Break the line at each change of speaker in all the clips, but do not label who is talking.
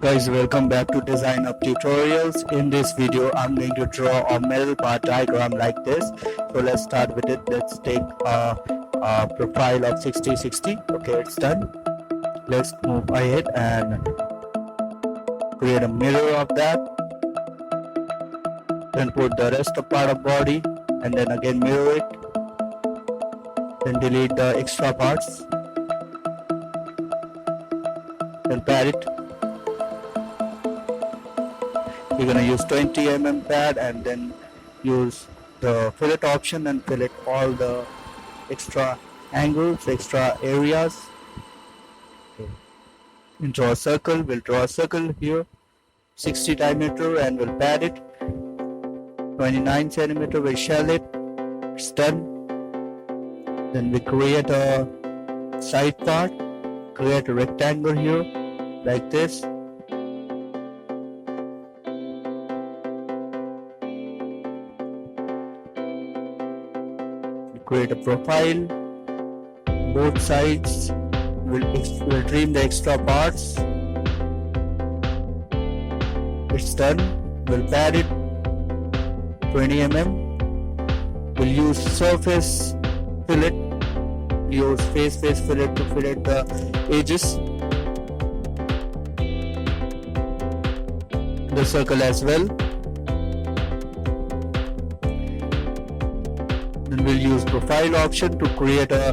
Guys, welcome back to Design Hub Tutorials. In this video, I'm going to draw a metal part diagram like this. So let's start with it. Let's take a profile of 60-60. Okay, it's done. Let's move ahead and create a mirror of that. Then put the rest of part of body and then again mirror it. Then delete the extra parts. Then pad it. We're going to use 20 mm pad and then use the fillet option and fillet all the extra angles, extra areas. Okay. And draw a circle. We'll draw a circle here, 60 diameter, and we'll pad it. 29 centimeter, we'll shell it. It's done. Then we create a side part, create a rectangle here like this. Create a profile, both sides, we'll trim the extra parts. It's done. We'll pad it 20 mm. We'll use surface fillet, use face fillet to fillet the edges, the circle as well. Then we'll use profile option to create a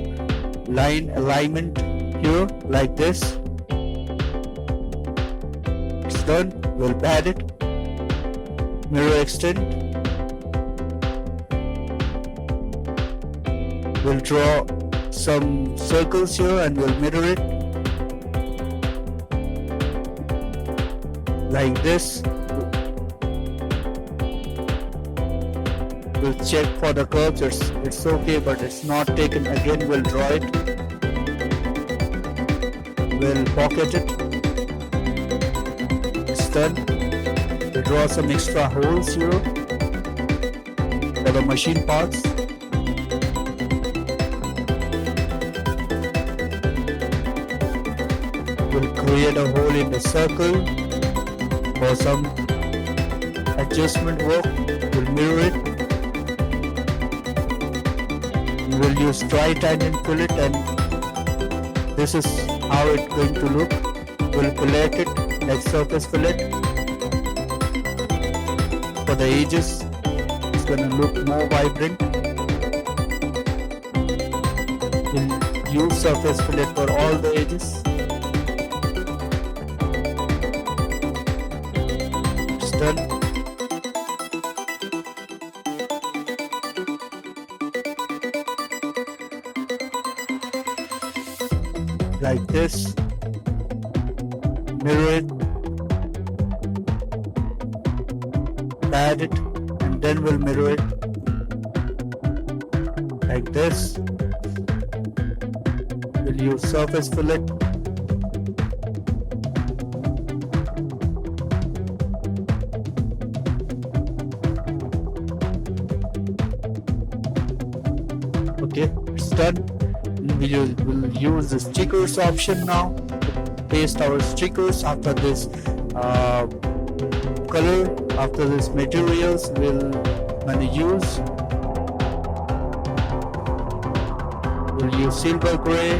line alignment here like this. It's done. We'll pad it, mirror extend. We'll draw some circles here and we'll mirror it like this. We'll check for the curves. It's okay, but it's not taken. Again, we'll draw it. We'll pocket it. It's done. We'll draw some extra holes here for the machine parts. We'll create a hole in the circle for some adjustment work. We'll mirror it. We'll use tri-tangent fillet and this is how it's going to look. We'll fillet it like surface fillet. For the edges, it's going to look more vibrant. We'll use surface fillet for all the edges. It's done. Like this, mirror it, pad it, and then we'll mirror it like this. We'll use surface fillet. Okay, it's done. We'll use the stickers option now to paste our stickers. After this color, after this materials, we'll use silver gray,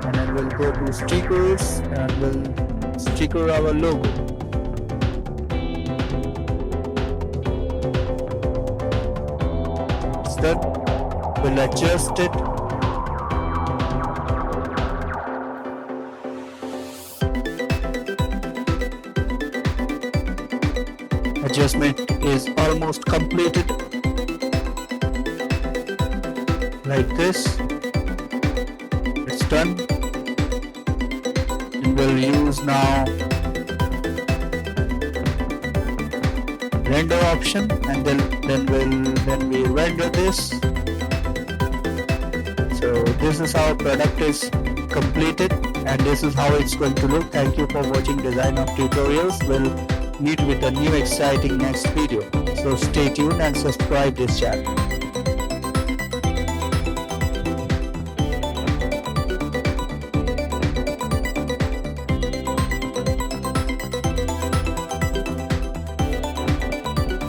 and then we'll go to stickers and we'll sticker our logo. It's done. We'll adjust it. Adjustment is almost completed like this. It's done. And we'll use now render option, and then we render this. So this is how product is completed and this is how it's going to look. Thank you for watching Design Hub Tutorials. We'll meet with a new exciting next video. So stay tuned and subscribe this channel.